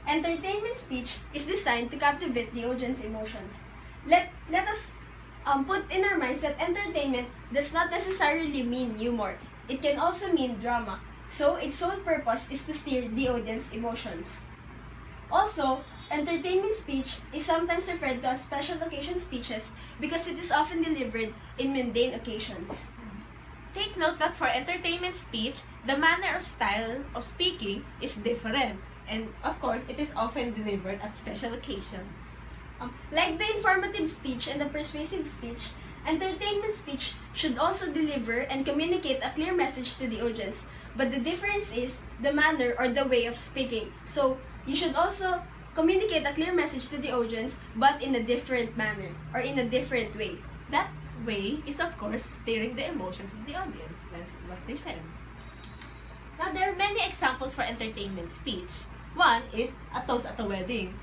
Entertainment speech is designed to captivate the audience's emotions. Let us put in our minds that entertainment does not necessarily mean humor. It can also mean drama. So its sole purpose is to steer the audience's emotions. Also, entertainment speech is sometimes referred to as special occasion speeches because it is often delivered in mundane occasions. Take note that for entertainment speech, the manner or style of speaking is different. And of course, it is often delivered at special occasions. Like the informative speech and the persuasive speech, entertainment speech should also deliver and communicate a clear message to the audience. But the difference is the manner or the way of speaking. So you should also communicate a clear message to the audience, but in a different manner or in a different way. That way is, of course, steering the emotions of the audience. That's what they said. Now, there are many examples for entertainment speech. One is a toast at a wedding.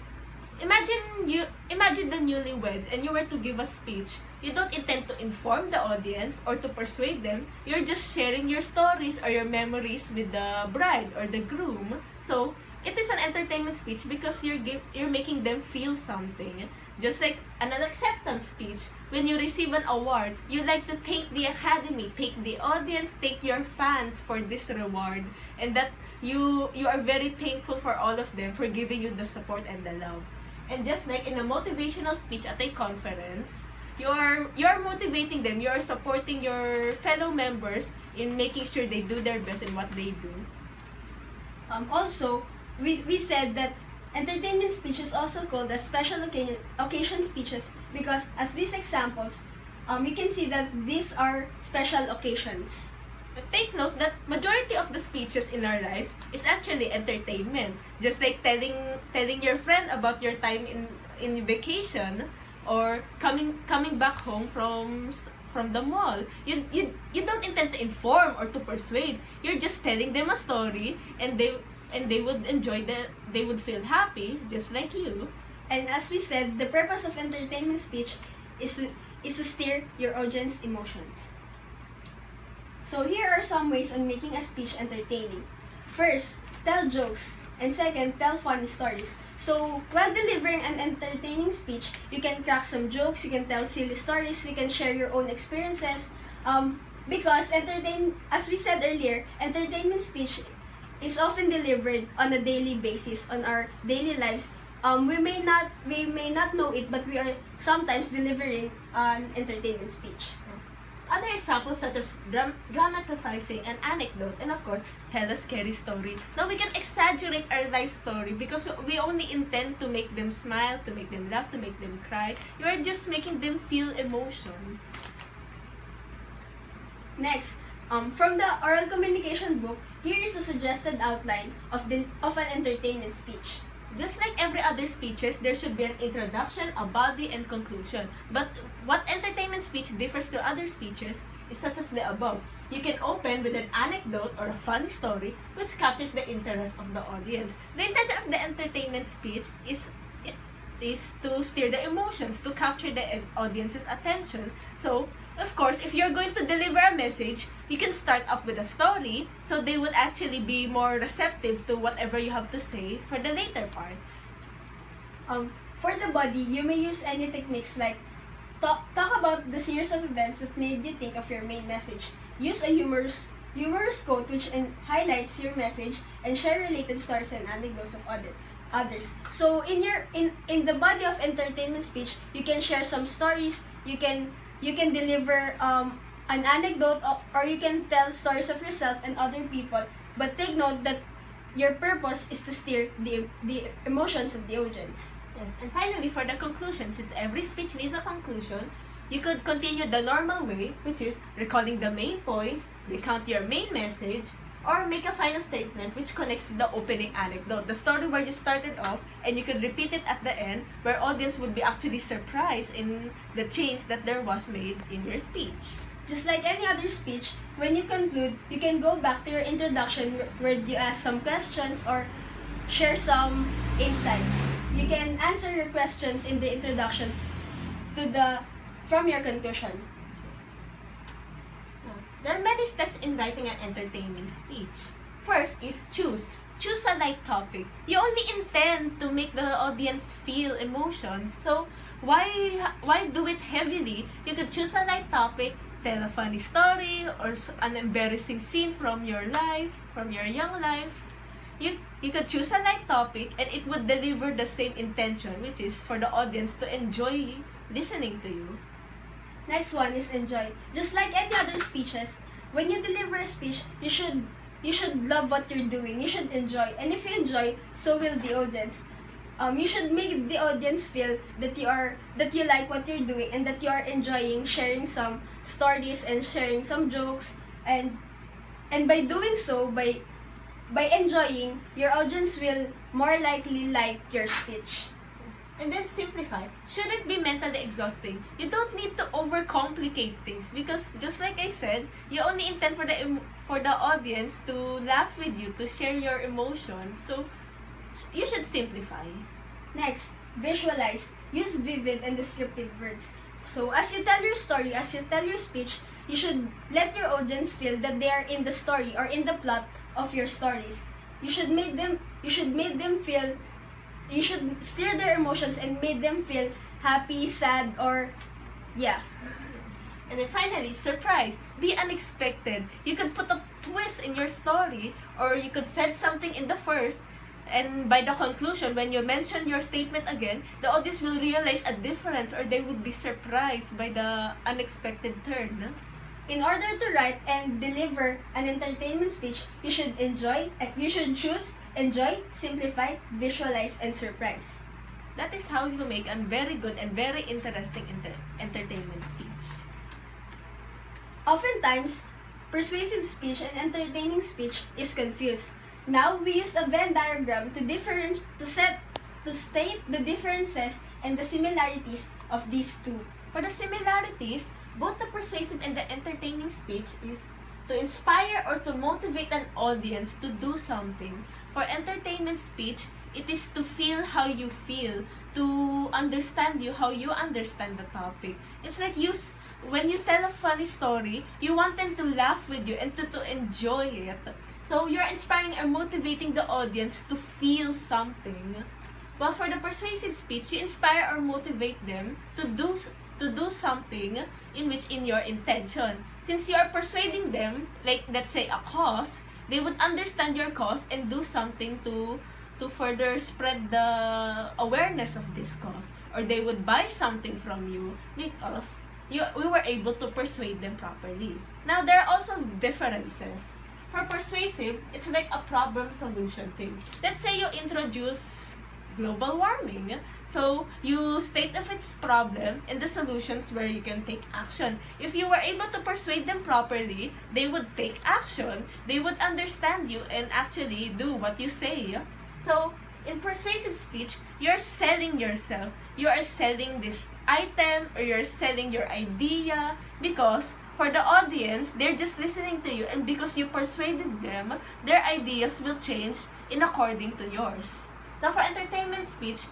Imagine the newlyweds and you were to give a speech. You don't intend to inform the audience or to persuade them. You're just sharing your stories or your memories with the bride or the groom. So, it is an entertainment speech because you're making them feel something. Just like an acceptance speech, when you receive an award, you like to thank the academy, thank the audience, thank your fans for this reward, and that you are very thankful for all of them for giving you the support and the love. And just like in a motivational speech at a conference, you're motivating them, you're supporting your fellow members in making sure they do their best in what they do. Also, we said that entertainment speech is also called as special occasion speeches because as these examples, you can see that these are special occasions. But take note that majority of the speeches in our lives is actually entertainment. Just like telling your friend about your time in vacation or coming back home from the mall. You don't intend to inform or to persuade. You're just telling them a story and they would enjoy that. They would feel happy just like you. And as we said, the purpose of entertainment speech is to steer your audience emotions. So here are some ways on making a speech entertaining. First, tell jokes. And second, tell funny stories. So while delivering an entertaining speech, you can crack some jokes, you can tell silly stories, you can share your own experiences. Because as we said earlier, entertainment speech is often delivered on a daily basis, on our daily lives. We may not know it, but we are sometimes delivering an entertainment speech. Other examples such as dramatizing an anecdote and of course tell a scary story. Now we can exaggerate our life story because we only intend to make them smile, to make them laugh, to make them cry. You are just making them feel emotions. Next, from the oral communication book, here is a suggested outline of an entertainment speech. Just like every other speeches, there should be an introduction, a body, and conclusion. But what entertainment speech differs to other speeches is such as the above. You can open with an anecdote or a funny story which captures the interest of the audience. The intention of the entertainment speech is to steer the emotions, to capture the audience's attention. So, of course, if you're going to deliver a message, you can start up with a story so they will actually be more receptive to whatever you have to say for the later parts. For the body, you may use any techniques like talk about the series of events that made you think of your main message. Use a humorous quote which highlights your message and share related stories and anecdotes of others. So in the body of entertainment speech, you can share some stories, you can deliver an anecdote or you can tell stories of yourself and other people, but take note that your purpose is to steer the emotions of the audience. Yes, and finally for the conclusion, since every speech needs a conclusion, you could continue the normal way, which is recalling the main points, recount your main message, or make a final statement which connects to the opening anecdote, the story where you started off, and you could repeat it at the end, where audience would be actually surprised in the change that there was made in your speech. Just like any other speech, when you conclude, you can go back to your introduction where you ask some questions or share some insights. You can answer your questions in the introduction from your conclusion. There are many steps in writing an entertaining speech. First is choose choose a light topic. You only intend to make the audience feel emotions. So why do it heavily? You could choose a light topic, tell a funny story or an embarrassing scene from your life, from your young life. You could choose a light topic and it would deliver the same intention, which is for the audience to enjoy listening to you. Next one is enjoy. Just like any other speeches, when you deliver a speech, you should love what you're doing. You should enjoy. And if you enjoy, so will the audience. You should make the audience feel that you like what you're doing and that you are enjoying sharing some stories and sharing some jokes, and by doing so, by enjoying, your audience will more likely like your speech. And then simplify. Shouldn't be mentally exhausting. You don't need to overcomplicate things because just like I said, you only intend for the audience to laugh with you, to share your emotions. So you should simplify. Next, visualize. Use vivid and descriptive words. So as you tell your story, as you tell your speech, you should let your audience feel that they are in the story or in the plot of your stories. You should steer their emotions and make them feel happy, sad, or yeah. And then finally, surprise. Be unexpected. You could put a twist in your story, or you could said something in the first, and by the conclusion, when you mention your statement again, the audience will realize a difference, or they would be surprised by the unexpected turn. In order to write and deliver an entertainment speech, you should choose, enjoy, simplify, visualize, and surprise. That is how you make a very good and very interesting entertainment speech. Oftentimes, persuasive speech and entertaining speech is confused. Now, we use a Venn diagram to state the differences and the similarities of these two. For the similarities, both the persuasive and the entertaining speech is to inspire or to motivate an audience to do something. For entertainment speech, it is to feel how you feel, to understand you how you understand the topic. It's like when you tell a funny story, you want them to laugh with you and to enjoy it. So you're inspiring or motivating the audience to feel something. But for the persuasive speech, you inspire or motivate them to do something in your intention. Since you are persuading them, like let's say a cause, they would understand your cause and do something to further spread the awareness of this cause. Or they would buy something from you because we were able to persuade them properly. Now, there are also differences. For persuasive, it's like a problem solution thing. Let's say you introduce global warming. So, you state of its problem and the solutions where you can take action. If you were able to persuade them properly, they would take action, they would understand you and actually do what you say. So, in persuasive speech, you're selling yourself. You are selling this item or you're selling your idea because for the audience, they're just listening to you, and because you persuaded them, their ideas will change in according to yours. Now, for entertainment speech,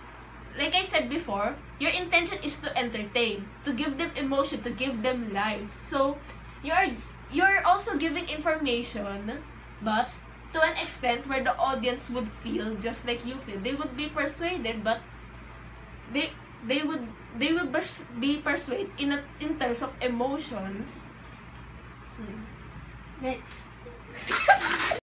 like I said before, your intention is to entertain, to give them emotion, to give them life. So, you're also giving information, but to an extent where the audience would feel just like you feel. They would be persuaded, but they would be persuaded in terms of emotions. Next.